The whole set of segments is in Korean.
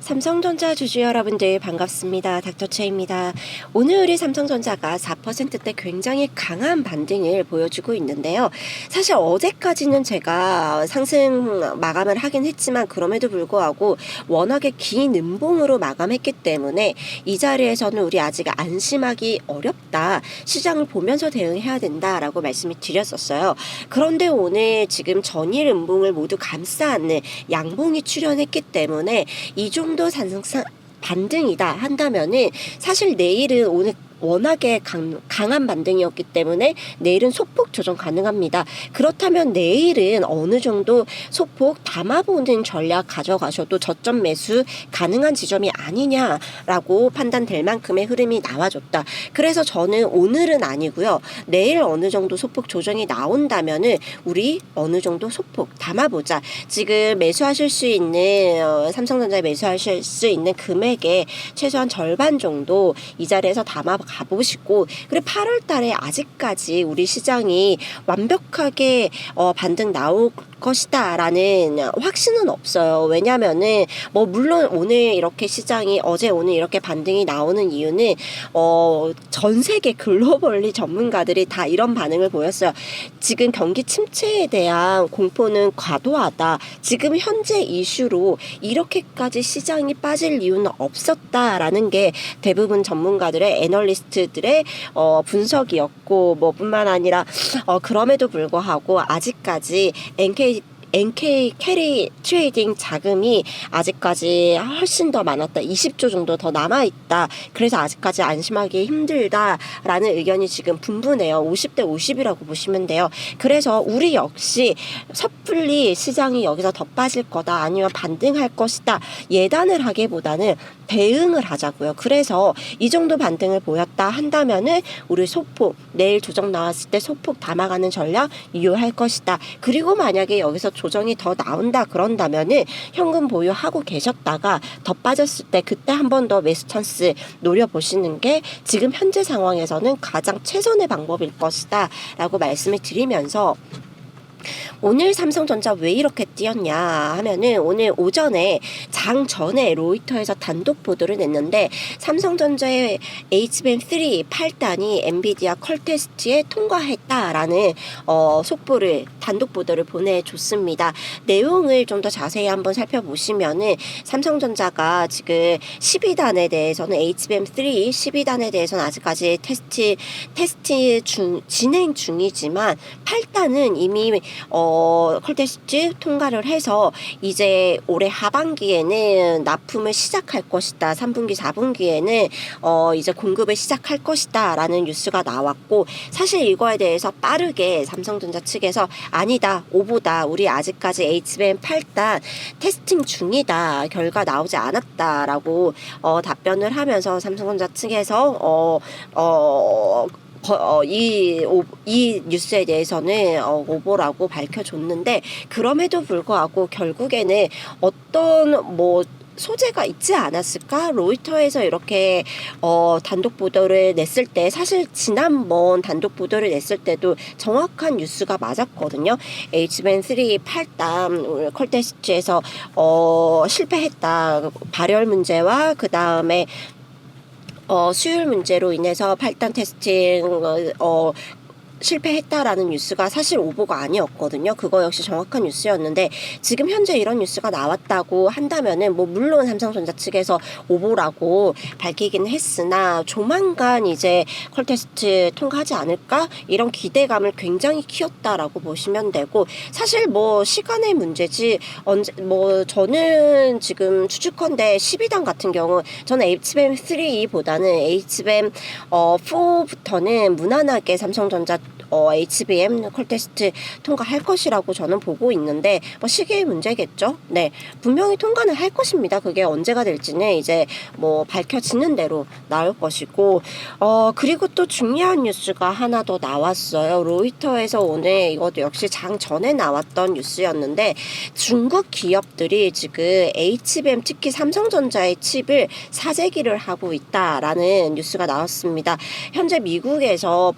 삼성전자 주주 여러분들 반갑습니다. 닥터체입니다. 오늘 우리 삼성전자가 4%대 굉장히 강한 반등을 보여주고 있는데요. 사실 어제까지는 제가 상승 마감을 하긴 했지만 그럼에도 불구하고 워낙에 긴 음봉으로 마감했기 때문에 이 자리에서는 우리 아직 안심하기 어렵다. 시장을 보면서 대응해야 된다라고 말씀을 드렸었어요. 그런데 오늘 지금 전일 음봉을 모두 감싸는 양봉이 출현했기 때문에 이 정도 반등이다 한다면은 사실 내일은 오늘 워낙에 강한 반등이었기 때문에 내일은 소폭 조정 가능합니다. 그렇다면 내일은 어느 정도 소폭 담아보는 전략 가져가셔도 저점 매수 가능한 지점이 아니냐라고 판단될 만큼의 흐름이 나와줬다. 그래서 저는 오늘은 아니고요. 내일 어느 정도 소폭 조정이 나온다면은 우리 어느 정도 소폭 담아보자. 지금 매수하실 수 있는 삼성전자에 매수하실 수 있는 금액의 최소한 절반 정도 이 자리에서 담아 가보시고, 그리고 8월 달에 아직까지 우리 시장이 완벽하게 반등 나올 것이다 라는 확신은 없어요. 왜냐면은 물론 오늘 이렇게 시장이 어제 오늘 이렇게 반등이 나오는 이유는 전 세계 글로벌리 전문가들이 다 이런 반응을 보였어요. 지금 경기 침체에 대한 공포는 과도하다. 지금 현재 이슈로 이렇게까지 시장이 빠질 이유는 없었다라는 게 대부분 전문가들의 애널리스트들의 분석이었고, 뿐만 아니라 그럼에도 불구하고 아직까지 NK 캐리 트레이딩 자금이 아직까지 훨씬 더 많았다. 20조 정도 더 남아있다. 그래서 아직까지 안심하기 힘들다라는 의견이 지금 분분해요. 50대 50이라고 보시면 돼요. 그래서 우리 역시 섣불리 시장이 여기서 더 빠질 거다, 아니면 반등할 것이다, 예단을 하기보다는 대응을 하자고요. 그래서 이 정도 반등을 보였다 한다면은 우리 소폭, 내일 조정 나왔을 때 소폭 담아가는 전략 이용할 것이다. 그리고 만약에 여기서 조정이 더 나온다 그런다면은 현금 보유하고 계셨다가 더 빠졌을 때 그때 한 번 더 매수 찬스 노려보시는 게 지금 현재 상황에서는 가장 최선의 방법일 것이다 라고 말씀을 드리면서, 오늘 삼성전자 왜 이렇게 뛰었냐 하면은 오늘 오전에 장 전에 로이터에서 단독 보도를 냈는데 삼성전자의 HBM3 8단이 엔비디아 컬 테스트에 통과했다라는 속보를, 단독 보도를 보내줬습니다. 내용을 좀 더 자세히 한번 살펴보시면은 삼성전자가 지금 12단에 대해서는 HBM3 12단에 대해서는 아직까지 진행 중이지만 8단은 이미 컬테스트 통과를 해서 이제 올해 하반기에는 납품을 시작할 것이다. 3분기 4분기에는 이제 공급을 시작할 것이다 라는 뉴스가 나왔고, 사실 이거에 대해서 빠르게 삼성전자 측에서 아니다, 오보다, 우리 아직까지 HBM 8단 테스팅 중이다, 결과 나오지 않았다 라고 답변을 하면서 삼성전자 측에서 이 뉴스에 대해서는 오보라고 밝혀줬는데, 그럼에도 불구하고 결국에는 어떤 소재가 있지 않았을까? 로이터에서 이렇게 단독 보도를 냈을 때, 사실 지난번 단독 보도를 냈을 때도 정확한 뉴스가 맞았거든요. HBM3 8단 컬 테스트에서 실패했다. 발열 문제와 그 다음에 수율 문제로 인해서 8단 테스팅 실패했다라는 뉴스가 사실 오보가 아니었거든요. 그거 역시 정확한 뉴스였는데, 지금 현재 이런 뉴스가 나왔다고 한다면은 물론 삼성전자 측에서 오보라고 밝히긴 했으나 조만간 이제 컬 테스트 통과하지 않을까, 이런 기대감을 굉장히 키웠다라고 보시면 되고, 사실 시간의 문제지 저는 지금 추측컨대 12단 같은 경우 저는 HBM3보다는 HBM4부터는 무난하게 삼성전자 HBM 컬 테스트 통과할 것이라고 저는 보고 있는데, 시기의 문제겠죠. 네, 분명히 통과는 할 것입니다. 그게 언제가 될지는 이제 밝혀지는 대로 나올 것이고, 그리고 또 중요한 뉴스가 하나 더 나왔어요. 로이터에서 오늘, 이것도 역시 장 전에 나왔던 뉴스였는데, 중국 기업들이 지금 HBM, 특히 삼성전자의 칩을 사재기를 하고 있다라는 뉴스가 나왔습니다. 현재 미국에서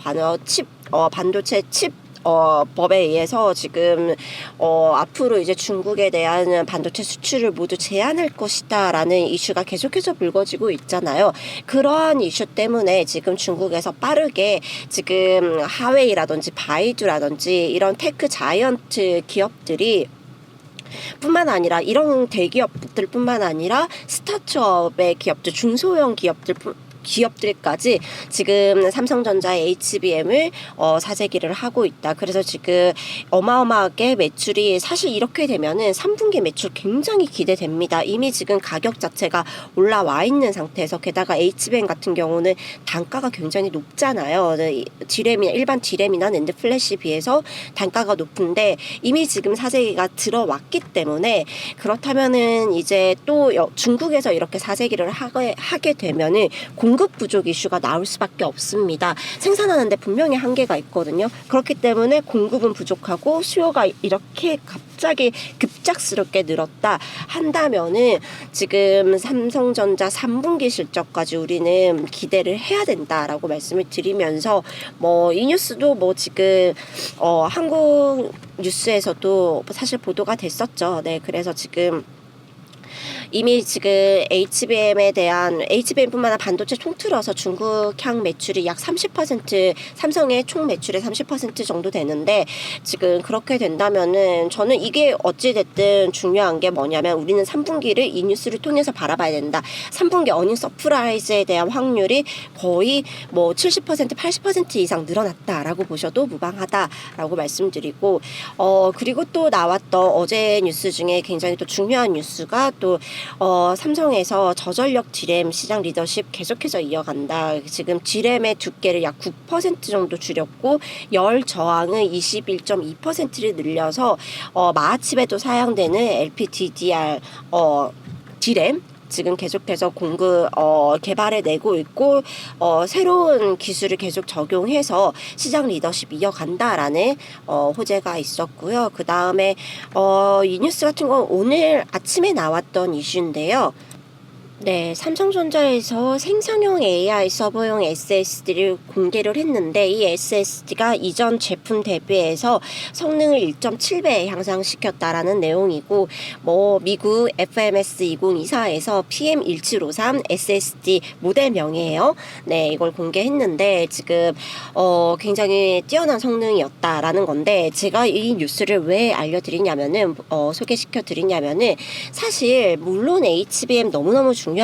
반도체 칩 법에 의해서 지금 앞으로 이제 중국에 대한 반도체 수출을 모두 제한할 것이다라는 이슈가 계속해서 불거지고 있잖아요. 그러한 이슈 때문에 지금 중국에서 빠르게 지금 하웨이라든지 바이두라든지 이런 테크 자이언트 기업들이 뿐만 아니라 이런 대기업들 뿐만 아니라 스타트업의 기업들, 중소형 기업들까지 지금 삼성전자의 HBM을 사재기를 하고 있다. 그래서 지금 어마어마하게 매출이 사실 이렇게 되면은 3분기 매출 굉장히 기대됩니다. 이미 지금 가격 자체가 올라와 있는 상태에서 게다가 HBM 같은 경우는 단가가 굉장히 높잖아요. 디램이나 일반 디램이나 낸드 플래시 비해서 단가가 높은데 이미 지금 사재기가 들어왔기 때문에 그렇다면은 이제 또 중국에서 이렇게 사재기를 하게 되면은 공급 부족 이슈가 나올 수밖에 없습니다. 생산하는데 분명히 한계가 있거든요. 그렇기 때문에 공급은 부족하고 수요가 이렇게 갑자기 급작스럽게 늘었다 한다면은 지금 삼성전자 3분기 실적까지 우리는 기대를 해야 된다라고 말씀을 드리면서 이 뉴스도 지금 한국 뉴스에서도 사실 보도가 됐었죠. 네, 그래서 지금 이미 지금 HBM뿐만 아니라 반도체 통틀어서 중국향 매출이 약 30%, 삼성의 총 매출의 30% 정도 되는데 지금 그렇게 된다면은 저는 이게 어찌됐든 중요한 게 뭐냐면 우리는 3분기를 이 뉴스를 통해서 바라봐야 된다. 3분기 어닝 서프라이즈에 대한 확률이 거의 70%, 80% 이상 늘어났다라고 보셔도 무방하다라고 말씀드리고 그리고 또 나왔던 어제 뉴스 중에 굉장히 또 중요한 뉴스가 또 삼성에서 저전력 디램 시장 리더십 계속해서 이어간다. 지금 디램의 두께를 약 9% 정도 줄였고 열 저항을 21.2%를 늘려서 마하칩에도 사용되는 LPDDR 디램 지금 계속해서 개발해 내고 있고 새로운 기술을 계속 적용해서 시장 리더십 이어간다라는 호재가 있었고요. 그 다음에 이 뉴스 같은 건 오늘 아침에 나왔던 이슈인데요. 네, 삼성전자에서 생성용 AI 서버용 SSD를 공개를 했는데 이 SSD가 이전 제품 대비해서 성능을 1.7배 향상시켰다라는 내용이고 미국 FMS 2024에서 PM1753 SSD 모델명이에요. 네, 이걸 공개했는데 지금 굉장히 뛰어난 성능이었다라는 건데 제가 이 뉴스를 왜 알려드리냐면은 소개시켜 드리냐면은 사실 물론 HBM 너무너무 중요합니다.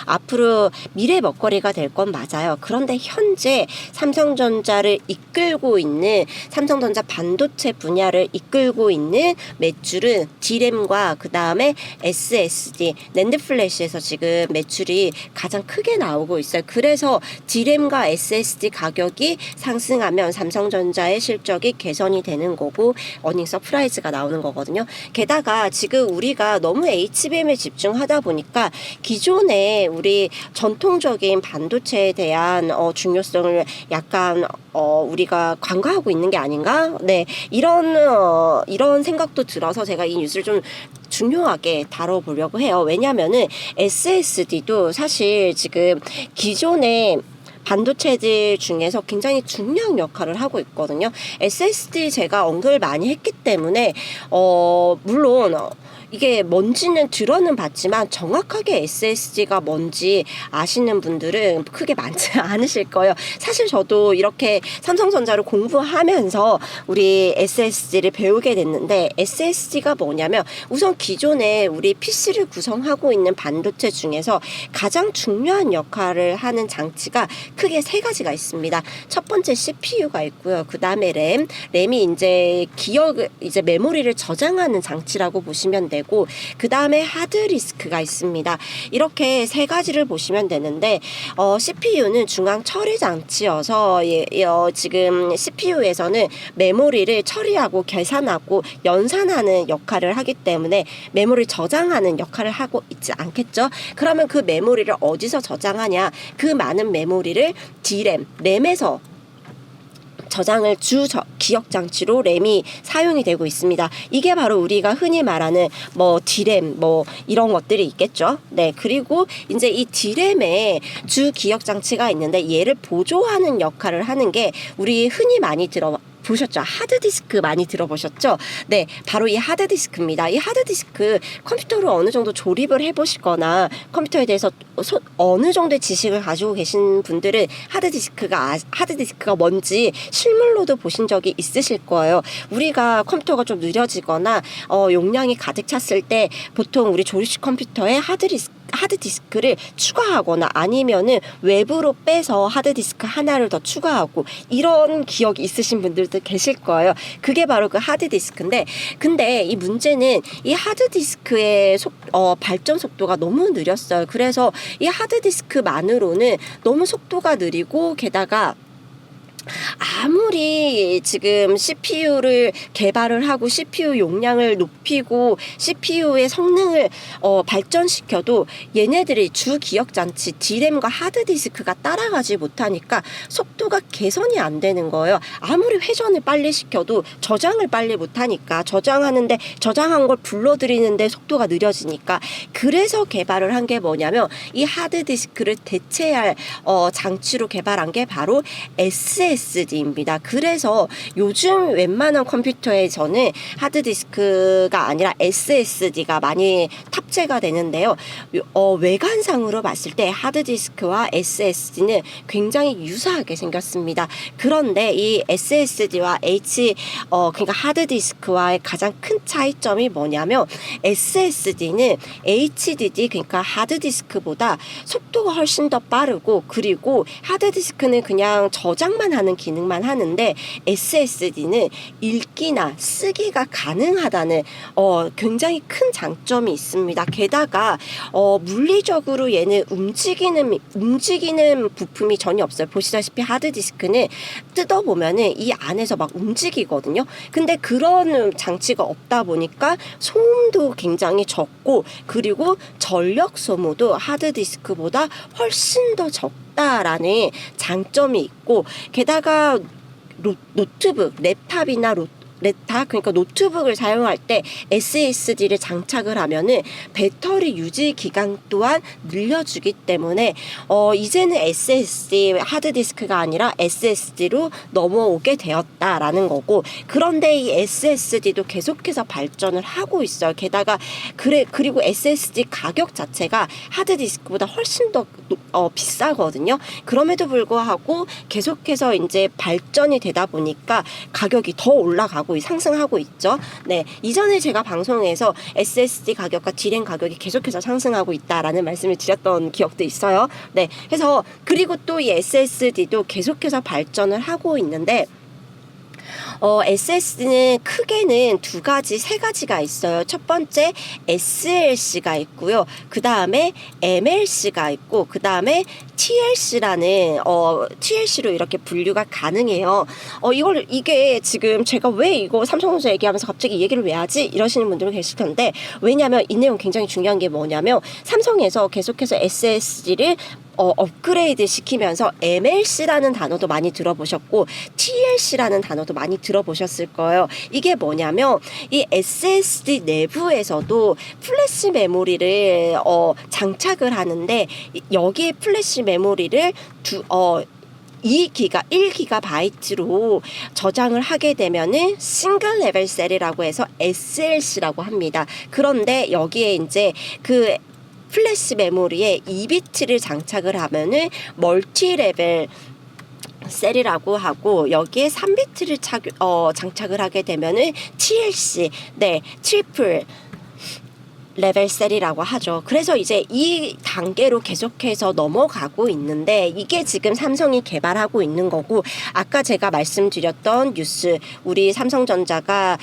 앞으로 미래 먹거리가 될 건 맞아요. 그런데 현재 삼성전자를 이끌고 있는 삼성전자 반도체 분야를 이끌고 있는 매출은 디램과 그 다음에 SSD, 낸드 플래시에서 지금 매출이 가장 크게 나오고 있어요. 그래서 디램과 SSD 가격이 상승하면 삼성전자의 실적이 개선이 되는 거고 어닝 서프라이즈가 나오는 거거든요. 게다가 지금 우리가 너무 HBM에 집중하다 보니까 기존에 우리 전통적인 반도체에 대한 중요성을 약간 우리가 간과하고 있는 게 아닌가? 네, 이런 생각도 들어서 제가 이 뉴스를 좀 중요하게 다뤄보려고 해요. 왜냐면은 SSD도 사실 지금 기존의 반도체들 중에서 굉장히 중요한 역할을 하고 있거든요. SSD 제가 언급을 많이 했기 때문에 물론 이게 뭔지는 들어는 봤지만 정확하게 SSD가 뭔지 아시는 분들은 크게 많지 않으실 거예요. 사실 저도 이렇게 삼성전자를 공부하면서 우리 SSD를 배우게 됐는데 SSD가 뭐냐면 우선 기존에 우리 PC를 구성하고 있는 반도체 중에서 가장 중요한 역할을 하는 장치가 크게 세 가지가 있습니다. 첫 번째 CPU가 있고요. 그 다음에 램이 이제 이제 메모리를 저장하는 장치라고 보시면 되고 그 다음에 하드디스크가 있습니다. 이렇게 세 가지를 보시면 되는데 CPU는 중앙 처리 장치여서 지금 CPU에서는 메모리를 처리하고 계산하고 연산하는 역할을 하기 때문에 메모리 저장하는 역할을 하고 있지 않겠죠? 그러면 그 메모리를 어디서 저장하냐? 그 많은 메모리를 램에서 저장을 기억 장치로 램이 사용이 되고 있습니다. 이게 바로 우리가 흔히 말하는 디램 이런 것들이 있겠죠. 네, 그리고 이제 이 디램에 주 기억 장치가 있는데 얘를 보조하는 역할을 하는 게 우리 흔히 많이 보셨죠? 하드디스크 많이 들어보셨죠? 네, 바로 이 하드디스크입니다. 이 하드디스크 컴퓨터를 어느 정도 조립을 해보시거나 컴퓨터에 대해서 어느 정도의 지식을 가지고 계신 분들은 하드디스크가 뭔지 실물로도 보신 적이 있으실 거예요. 우리가 컴퓨터가 좀 느려지거나 용량이 가득 찼을 때 보통 우리 조립식 컴퓨터에 하드디스크를 추가하거나 아니면은 외부로 빼서 하드디스크 하나를 더 추가하고 이런 기억이 있으신 분들도 계실 거예요. 그게 바로 그 하드디스크인데, 근데 이 문제는 이 하드디스크의 발전 속도가 너무 느렸어요. 그래서 이 하드디스크만으로는 너무 속도가 느리고, 게다가 아무리 지금 CPU를 개발을 하고 CPU 용량을 높이고 CPU의 성능을 발전시켜도 얘네들이 주 기억장치 D램과 하드디스크가 따라가지 못하니까 속도가 개선이 안 되는 거예요. 아무리 회전을 빨리 시켜도 저장을 빨리 못하니까, 저장하는데 저장한 걸 불러들이는데 속도가 느려지니까. 그래서 개발을 한 게 뭐냐면 이 하드디스크를 대체할 장치로 개발한 게 바로 SSD입니다. 그래서 요즘 웬만한 컴퓨터에서는 하드디스크가 아니라 SSD가 많이 탑재가 되는데요. 외관상으로 봤을 때 하드디스크와 SSD는 굉장히 유사하게 생겼습니다. 그런데 이 SSD와 그러니까 하드디스크와의 가장 큰 차이점이 뭐냐면 SSD는 HDD, 그러니까 하드디스크보다 속도가 훨씬 더 빠르고, 그리고 하드디스크는 그냥 저장만 하는 기능만 하는데 SSD는 읽기나 쓰기가 가능하다는 굉장히 큰 장점이 있습니다. 게다가 물리적으로 얘는 움직이는 부품이 전혀 없어요. 보시다시피 하드디스크는 뜯어보면은 이 안에서 막 움직이거든요. 근데 그런 장치가 없다 보니까 소음도 굉장히 적고, 그리고 전력 소모도 하드디스크보다 훨씬 더 적다라는 장점이 있고, 게다가 노트북, 랩탑이나 그러니까 노트북을 사용할 때 SSD를 장착을 하면은 배터리 유지 기간 또한 늘려주기 때문에 이제는 SSD 하드디스크가 아니라 SSD로 넘어오게 되었다라는 거고, 그런데 이 SSD도 계속해서 발전을 하고 있어요. 게다가 그리고 SSD 가격 자체가 하드디스크보다 훨씬 더 비싸거든요. 그럼에도 불구하고 계속해서 이제 발전이 되다 보니까 가격이 더 올라가고 상승하고 있죠. 네, 이전에 제가 방송에서 SSD 가격과 D램 가격이 계속해서 상승하고 있다라는 말씀을 드렸던 기억도 있어요. 네, 그래서 그리고 또 이 SSD도 계속해서 발전을 하고 있는데, SSD는 크게는 세 가지가 있어요. 첫 번째 SLC가 있고요. 그 다음에 MLC가 있고, 그 다음에 TLC로 이렇게 분류가 가능해요. 이게 지금 제가 왜 이거 삼성전자 얘기하면서 갑자기 이 얘기를 왜 하지? 이러시는 분들은 계실 텐데, 왜냐면 이 내용 굉장히 중요한 게 뭐냐면 삼성에서 계속해서 SSD를 업그레이드 시키면서 MLC라는 단어도 많이 들어보셨고 TLC라는 단어도 많이 들어보셨을 거예요. 이게 뭐냐면 이 SSD 내부에서도 플래시 메모리를 장착을 하는데, 여기에 플래시 메모리를 1GB로 저장을 하게 되면은 싱글 레벨 셀이라고 해서 SLC라고 합니다. 그런데 여기에 이제 그 플래시 메모리에 2비트를 장착을 하면은 멀티 레벨 셀이라고 하고, 여기에 3비트를 장착을 하게 되면은 TLC, 트리플 레벨 셀이라고 하죠. 그래서 이제 이 단계로 계속해서 넘어가고 있는데, 이게 지금 삼성이 개발하고 있는 거고, 아까 제가 말씀드렸던 뉴스, 우리 삼성전자가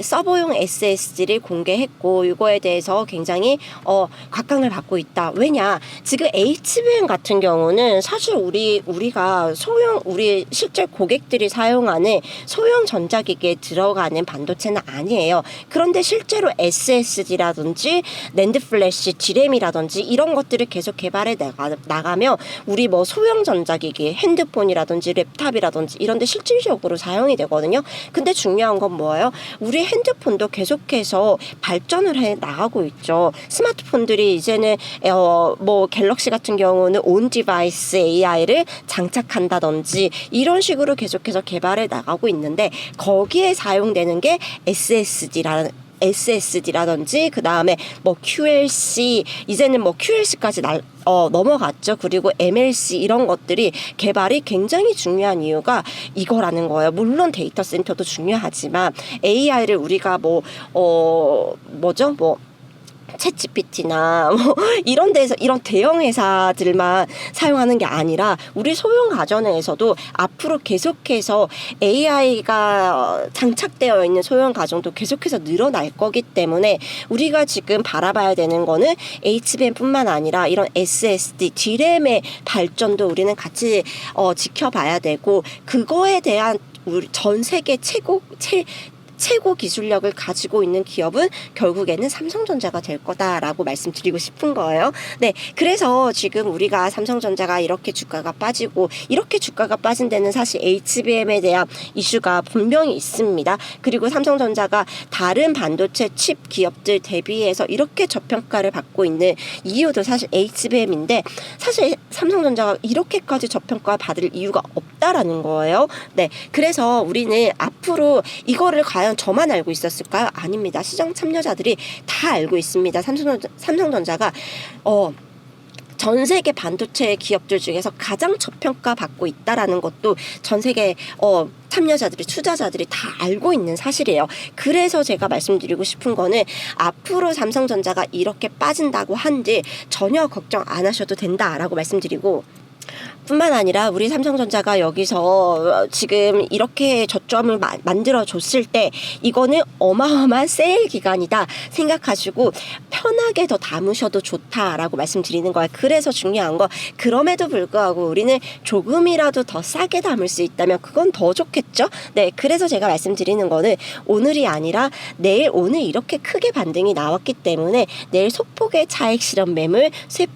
서버용 SSD를 공개했고, 이거에 대해서 굉장히 각광을 받고 있다. 왜냐, 지금 HBM 같은 경우는 사실 우리가 우리 실제 고객들이 사용하는 소형 전자기기에 들어가는 반도체는 아니에요. 그런데 실제로 SSD라 SSD라든지 낸드 플래시, D램이라든지 이런 것들을 계속 개발해 나가면 우리 뭐 소형 전자기기, 핸드폰이라든지 랩탑이라든지 이런 데 실질적으로 사용이 되거든요. 근데 중요한 건 뭐예요? 우리 핸드폰도 계속해서 발전을 해 나가고 있죠. 스마트폰들이 이제는 뭐 갤럭시 같은 경우는 온 디바이스 AI를 장착한다든지 이런 식으로 계속해서 개발해 나가고 있는데 거기에 사용되는 게 SSD라든지 그 다음에 뭐 QLC, 이제는 뭐 QLC까지 넘어갔죠. 그리고 MLC 이런 것들이 개발이 굉장히 중요한 이유가 이거라는 거예요. 물론 데이터 센터도 중요하지만 AI를 우리가 챗GPT나 뭐 이런 데서 이런 대형 회사들만 사용하는 게 아니라 우리 소형 가정에서도 앞으로 계속해서 AI가 장착되어 있는 소형 가정도 계속해서 늘어날 거기 때문에 우리가 지금 바라봐야 되는 거는 HBM뿐만 아니라 이런 SSD, D램의 발전도 우리는 같이 지켜봐야 되고, 그거에 대한 우리 전 세계 최고 기술력을 가지고 있는 기업은 결국에는 삼성전자가 될 거다라고 말씀드리고 싶은 거예요. 네, 그래서 지금 우리가 삼성전자가 이렇게 주가가 빠지고, 이렇게 주가가 빠진 데는 사실 HBM에 대한 이슈가 분명히 있습니다. 그리고 삼성전자가 다른 반도체 칩 기업들 대비해서 이렇게 저평가를 받고 있는 이유도 사실 HBM인데, 사실 삼성전자가 이렇게까지 저평가 받을 이유가 없다라는 거예요. 네, 그래서 우리는 앞으로 이거를 과연 저만 알고 있었을까요? 아닙니다. 시장 참여자들이 다 알고 있습니다. 삼성전자가 전 세계 반도체 기업들 중에서 가장 저평가 받고 있다라는 것도 전 세계 참여자들이, 투자자들이 다 알고 있는 사실이에요. 그래서 제가 말씀드리고 싶은 거는 앞으로 삼성전자가 이렇게 빠진다고 한들 전혀 걱정 안 하셔도 된다라고 말씀드리고, 뿐만 아니라 우리 삼성전자가 여기서 지금 이렇게 저점을 만들어줬을 때 이거는 어마어마한 세일 기간이다 생각하시고 편하게 더 담으셔도 좋다라고 말씀드리는 거예요. 그래서 중요한 거, 그럼에도 불구하고 우리는 조금이라도 더 싸게 담을 수 있다면 그건 더 좋겠죠. 네, 그래서 제가 말씀드리는 거는 오늘이 아니라 내일, 오늘 이렇게 크게 반등이 나왔기 때문에 내일 소폭의 차익 실현 매물,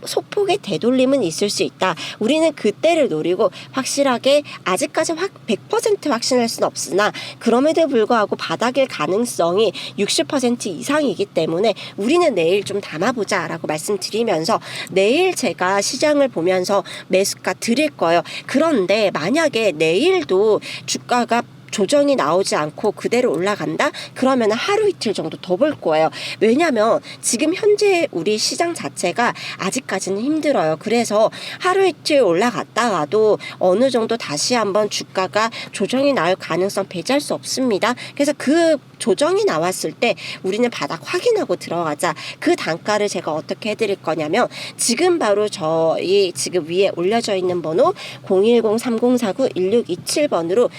소폭의 되돌림은 있을 수 있다. 우리는 그때를 노리고 확실하게, 아직까지 100% 확신할 수는 없으나 그럼에도 불구하고 바닥일 가능성이 60% 이상이기 때문에 우리는 내일 좀 담아보자 라고 말씀드리면서, 내일 제가 시장을 보면서 매수가 드릴 거예요. 그런데 만약에 내일도 주가가 조정이 나오지 않고 그대로 올라간다? 그러면 하루 이틀 정도 더 볼 거예요. 왜냐면 지금 현재 우리 시장 자체가 아직까지는 힘들어요. 그래서 하루 이틀 올라갔다가도 어느 정도 다시 한번 주가가 조정이 나올 가능성 배제할 수 없습니다. 그래서 그 조정이 나왔을 때 우리는 바닥 확인하고 들어가자. 그 단가를 제가 어떻게 해드릴 거냐면, 지금 바로 저희 지금 위에 올려져 있는 번호 010-3049-1627번으로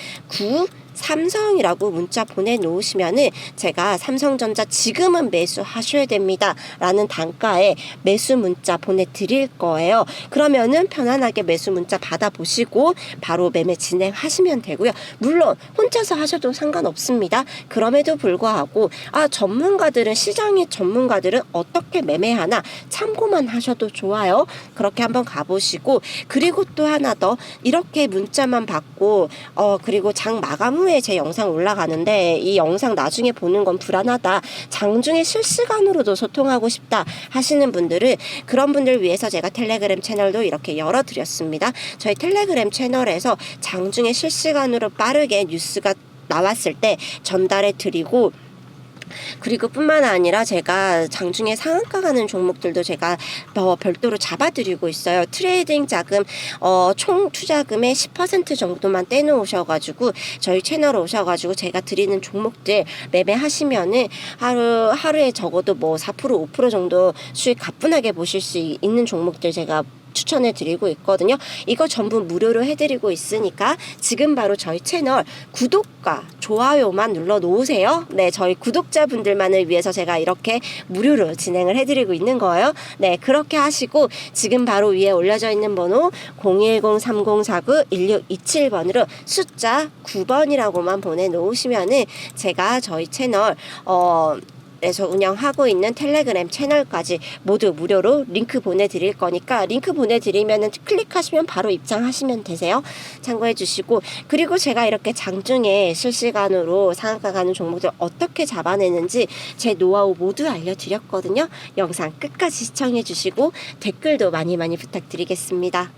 삼성이라고 문자 보내놓으시면은 제가 삼성전자 지금은 매수하셔야 됩니다 라는 단가에 매수 문자 보내드릴 거예요. 그러면은 편안하게 매수 문자 받아보시고 바로 매매 진행하시면 되고요. 물론 혼자서 하셔도 상관없습니다. 그럼에도 불구하고 시장의 전문가들은 어떻게 매매하나 참고만 하셔도 좋아요. 그렇게 한번 가보시고, 그리고 또 하나 더, 이렇게 문자만 받고 그리고 장 마감 후에 제 영상 올라가는데 이 영상 나중에 보는 건 불안하다, 장중에 실시간으로도 소통하고 싶다 하시는 분들은, 그런 분들 위해서 제가 텔레그램 채널도 이렇게 열어드렸습니다. 저희 텔레그램 채널에서 장중에 실시간으로 빠르게 뉴스가 나왔을 때 전달해 드리고, 그리고 뿐만 아니라 제가 장중에 상한가 가는 종목들도 제가 별도로 잡아드리고 있어요. 트레이딩 자금, 총 투자금의 10% 정도만 떼놓으셔가지고 저희 채널 오셔가지고 제가 드리는 종목들 매매하시면은 하루에 적어도 4% 5% 정도 수익 가뿐하게 보실 수 있는 종목들 제가 추천해 드리고 있거든요. 이거 전부 무료로 해드리고 있으니까 지금 바로 저희 채널 구독과 좋아요만 눌러 놓으세요. 네, 저희 구독자분들만을 위해서 제가 이렇게 무료로 진행을 해드리고 있는 거예요. 네, 그렇게 하시고 지금 바로 위에 올려져 있는 번호 010-3049-1627번으로 숫자 9번이라고만 보내놓으시면은 제가 저희 채널 에서 운영하고 있는 텔레그램 채널까지 모두 무료로 링크 보내드릴 거니까 링크 보내드리면 클릭하시면 바로 입장하시면 되세요. 참고해 주시고, 그리고 제가 이렇게 장중에 실시간으로 상한가 가는 종목들 어떻게 잡아내는지 제 노하우 모두 알려드렸거든요. 영상 끝까지 시청해 주시고 댓글도 많이 부탁드리겠습니다.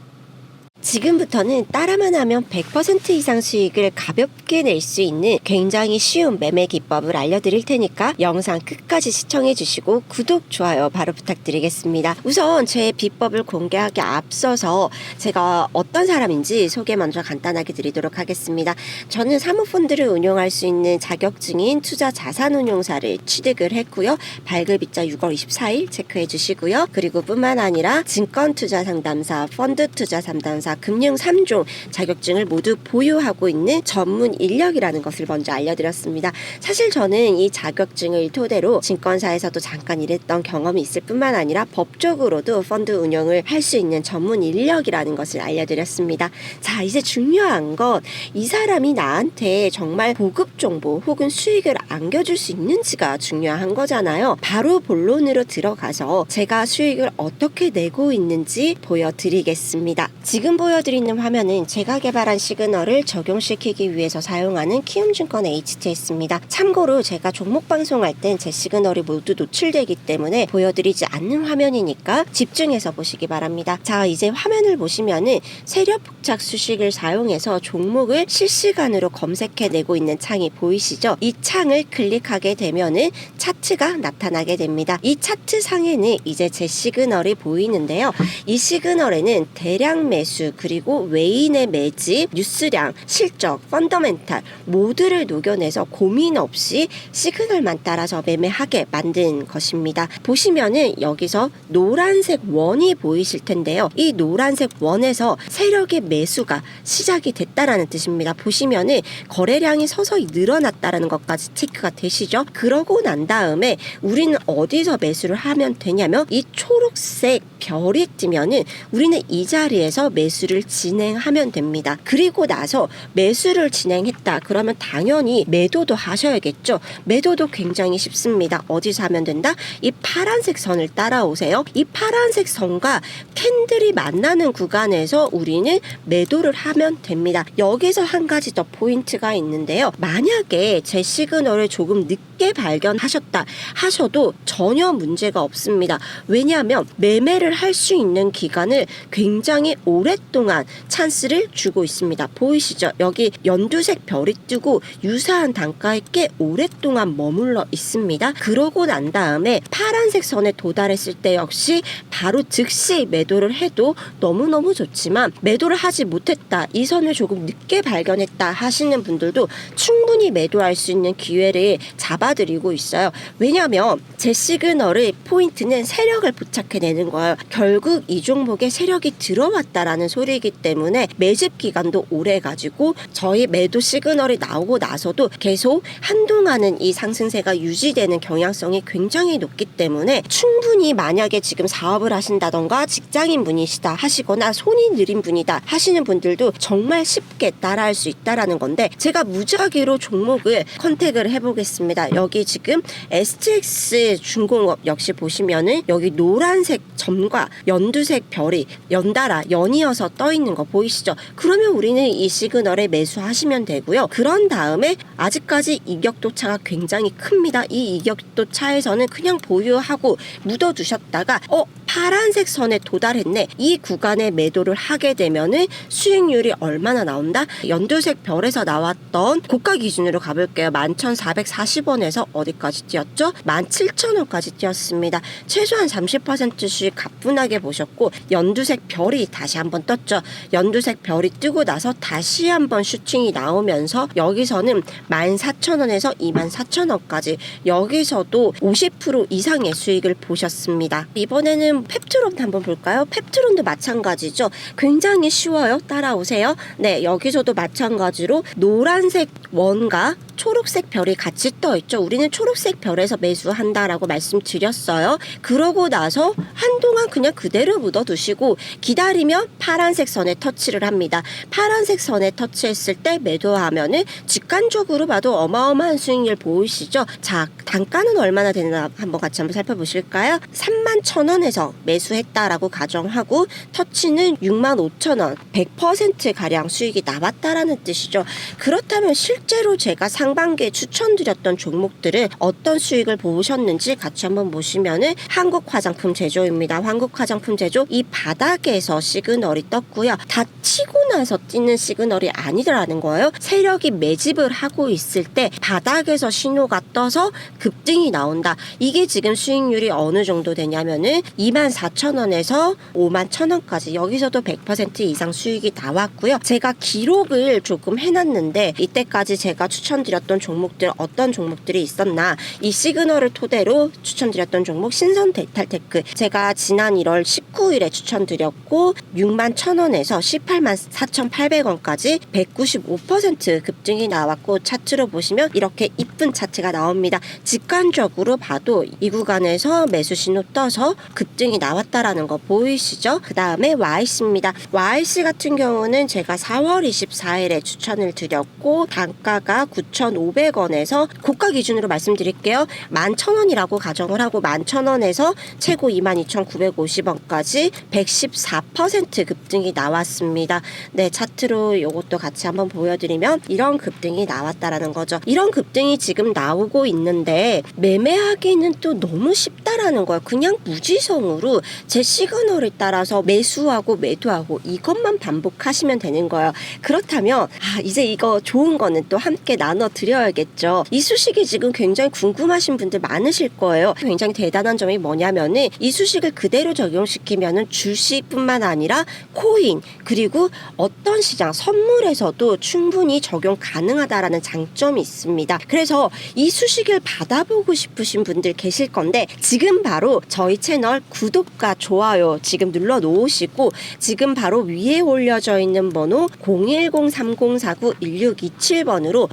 지금부터는 따라만 하면 100% 이상 수익을 가볍게 낼 수 있는 굉장히 쉬운 매매 기법을 알려드릴 테니까 영상 끝까지 시청해 주시고 구독, 좋아요 바로 부탁드리겠습니다. 우선 제 비법을 공개하기 앞서서 제가 어떤 사람인지 소개 먼저 간단하게 드리도록 하겠습니다. 저는 사모펀드를 운용할 수 있는 자격증인 투자자산운용사를 취득을 했고요. 발급일자 6월 24일 체크해 주시고요. 그리고 뿐만 아니라 증권투자상담사, 펀드투자상담사, 금융 3종 자격증을 모두 보유하고 있는 전문 인력이라는 것을 먼저 알려드렸습니다. 사실 저는 이 자격증을 토대로 증권사에서도 잠깐 일했던 경험이 있을 뿐만 아니라 법적으로도 펀드 운영을 할 수 있는 전문 인력이라는 것을 알려드렸습니다. 자, 이제 중요한 건 이 사람이 나한테 정말 보급 정보 혹은 수익을 안겨줄 수 있는지가 중요한 거잖아요. 바로 본론으로 들어가서 제가 수익을 어떻게 내고 있는지 보여드리겠습니다. 지금 보여드리는 화면은 제가 개발한 시그널을 적용시키기 위해서 사용하는 키움증권 HTS입니다. 참고로 제가 종목 방송할 땐 제 시그널이 모두 노출되기 때문에 보여드리지 않는 화면이니까 집중해서 보시기 바랍니다. 자, 이제 화면을 보시면은 세력 복착 수식을 사용해서 종목을 실시간으로 검색해내고 있는 창이 보이시죠? 이 창을 클릭하게 되면은 차트가 나타나게 됩니다. 이 차트 상에는 이제 제 시그널이 보이는데요. 이 시그널에는 대량 매수, 그리고 외인의 매집, 뉴스량, 실적, 펀더멘탈 모두를 녹여내서 고민 없이 시그널만 따라서 매매하게 만든 것입니다. 보시면은 여기서 노란색 원이 보이실 텐데요. 이 노란색 원에서 세력의 매수가 시작이 됐다라는 뜻입니다. 보시면은 거래량이 서서히 늘어났다라는 것까지 체크가 되시죠? 그러고 난 다음에 우리는 어디서 매수를 하면 되냐면 이 초록색 별이 뜨면은 우리는 이 자리에서 매수를 진행하면 됩니다. 그리고 나서 매수를 진행했다 그러면 당연히 매도도 하셔야겠죠. 매도도 굉장히 쉽습니다. 어디서 하면 된다? 이 파란색 선을 따라오세요. 이 파란색 선과 캔들이 만나는 구간에서 우리는 매도를 하면 됩니다. 여기서 한 가지 더 포인트가 있는데요. 만약에 제 시그널을 조금 늦게 발견하셨다 하셔도 전혀 문제가 없습니다. 왜냐하면 매매를 할 수 있는 기간을 굉장히 오랫동안 찬스를 주고 있습니다. 보이시죠? 여기 연두색 별이 뜨고 유사한 단가에 꽤 오랫동안 머물러 있습니다. 그러고 난 다음에 파란색 선에 도달했을 때 역시 바로 즉시 매도를 해도 너무너무 좋지만 매도를 하지 못했다, 이 선을 조금 늦게 발견했다 하시는 분들도 충분히 매도할 수 있는 기회를 잡아드리고 있어요. 왜냐하면 제 시그널의 포인트는 세력을 포착해내는 거예요. 결국 이 종목에 세력이 들어왔다라는 소리이기 때문에 매집 기간도 오래 가지고 저희 매도 시그널이 나오고 나서도 계속 한동안은 이 상승세가 유지되는 경향성이 굉장히 높기 때문에 충분히 만약에 지금 사업을 하신다던가 직장인 분이시다 하시거나 손이 느린 분이다 하시는 분들도 정말 쉽게 따라할 수 있다라는 건데, 제가 무작위로 종목을 컨택을 해보겠습니다. 여기 지금 STX 중공업 역시 보시면은 여기 노란색 점과 연두색 별이 연달아 연이어서 떠 있는 거 보이시죠? 그러면 우리는 이 시그널에 매수하시면 되고요. 그런 다음에 아직까지 이격도 차가 굉장히 큽니다. 이 이격도 차에서는 그냥 보유하고 묻어두셨다가 파란색 선에 도달했네, 이 구간에 매도를 하게 되면은 수익률이 얼마나 나온다? 연두색 별에서 나왔던 고가 기준으로 가볼게요. 11,440원에서 어디까지 뛰었죠? 17,000원까지 뛰었습니다. 최소한 30% 수익 가뿐하게 보셨고, 연두색 별이 다시 한번 떴죠. 연두색 별이 뜨고 나서 다시 한번 슈팅이 나오면서 여기서는 14,000원에서 24,000원까지 여기서도 50% 이상의 수익을 보셨습니다. 이번에는 펩트론 한번 볼까요? 펩트론도 마찬가지죠. 굉장히 쉬워요. 따라오세요. 네, 여기서도 마찬가지로 노란색 원과 초록색 별이 같이 떠 있죠. 우리는 초록색 별에서 매수한다라고 말씀드렸어요. 그러고 나서 한동안 그냥 그대로 묻어두시고 기다리면 파란색 선에 터치를 합니다. 파란색 선에 터치했을 때 매도하면은 직관적으로 봐도 어마어마한 수익률 보이시죠? 자, 단가는 얼마나 되나 한번 살펴보실까요? 31,000원에서 매수했다라고 가정하고 터치는 65,000원, 100% 가량 수익이 나왔다라는 뜻이죠. 그렇다면 실제로 제가 상반기에 추천드렸던 종목들은 어떤 수익을 보셨는지 같이 한번 보시면은 한국 화장품 제조입니다. 한국 화장품 제조 이 바닥에서 시그널이 떴고요. 다 치고 나서 뛰는 시그널이 아니더라는 거예요. 세력이 매집을 하고 있을 때 바닥에서 신호가 떠서 급등이 나온다. 이게 지금 수익률이 어느 정도 되냐면은 24,000원에서 51,000원까지 여기서도 100% 이상 수익이 나왔고요. 제가 기록을 조금 해놨는데 이때까지 제가 추천드렸던 종목들 어떤 종목들이 있었나 이 시그널을 토대로 추천드렸던 종목 신선 데이탈테크 제가 지난 1월 19일에 추천드렸고 61,000원에서 184,800원까지 195% 급등이 나왔고 차트로 보시면 이렇게 이쁜 차트가 나옵니다. 직관적으로 봐도 이 구간에서 매수 신호 떠서 급등이 나왔다라는 거 보이시죠? 그 다음에 YC입니다. YC 같은 경우는 제가 4월 24일에 추천을 드렸고 단가가 9,500원에서 고가 기준으로 말씀드릴게요. 11,000원이라고 가정을 하고 11,000원에서 최고 22,950원까지 114% 급등이 나왔습니다. 네, 차트로 이것도 같이 한번 보여드리면 이런 급등이 나왔다라는 거죠. 이런 급등이 지금 나오고 있는데 매매하기는 또 너무 쉽다라는 거예요. 그냥 무지성으로 제 시그널에 따라서 매수하고 매도하고 이것만 반복하시면 되는 거예요. 그렇다면 이제 이거 좋은 거는 또 함께 나눠 드려야겠죠. 이 수식이 지금 굉장히 궁금하신 분들 많으실 거예요. 굉장히 대단한 점이 뭐냐면은 이 수식을 그대로 적용시키면은 주식뿐만 아니라 코인 그리고 어떤 시장 선물에서도 충분히 적용 가능하다라는 장점이 있습니다. 그래서 이 수식을 받아보고 싶으신 분들 계실 건데 지금 바로 저희 채널 구독과 좋아요 지금 눌러 놓으시고 지금 바로 위에 올려져 있는 번호 010-3049-1627번으로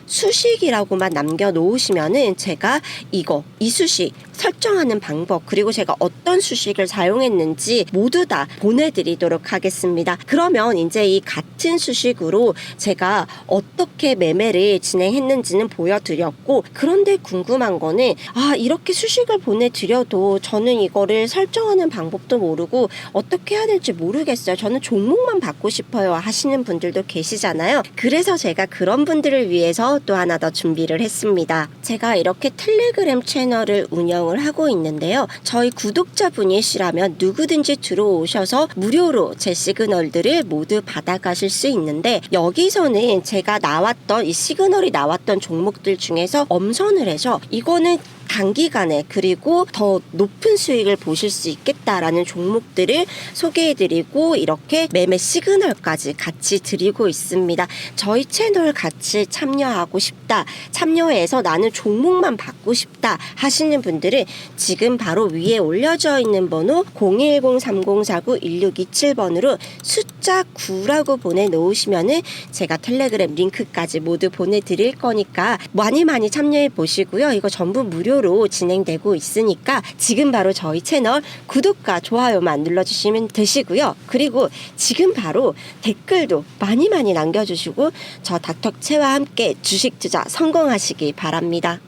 수식이라고만 남겨 놓으시면은 제가 이 수식 설정하는 방법 그리고 제가 어떤 수식을 사용했는지 모두 다 보내드리도록 하겠습니다. 그러면 이제 이 같은 수식으로 제가 어떻게 매매를 진행했는지는 보여드렸고 그런데 궁금한 거는 이렇게 수식을 보내드려도 저는 이거를 설정하는 방법도 모르고 어떻게 해야 될지 모르겠어요. 저는 종목만 받고 싶어요 하시는 분들도 계시잖아요. 그래서 제가 그런 분들을 위해서 또 하나 더 준비를 했습니다. 제가 이렇게 텔레그램 채널을 운영을 하고 있는데요. 저희 구독자분이시라면 누구든지 들어오셔서 무료로 제 시그널들을 모두 받아가실 수 있는데 여기서는 제가 나왔던 이 시그널이 나왔던 종목들 중에서 엄선을 해서 이거는 단기간에 그리고 더 높은 수익을 보실 수 있겠다라는 종목들을 소개해드리고 이렇게 매매 시그널까지 같이 드리고 있습니다. 저희 채널 같이 참여하고 싶다, 참여해서 나는 종목만 받고 싶다 하시는 분들은 지금 바로 위에 올려져 있는 번호 010-3049-1627번으로 숫자 9라고 보내놓으시면은 제가 텔레그램 링크까지 모두 보내드릴 거니까 많이 참여해 보시고요. 이거 전부 무료로 진행되고 있으니까 지금 바로 저희 채널 구독과 좋아요만 눌러주시면 되시고요. 그리고 지금 바로 댓글도 많이 남겨주시고 저 닥터채와 함께 주식 투자 성공하시기 바랍니다.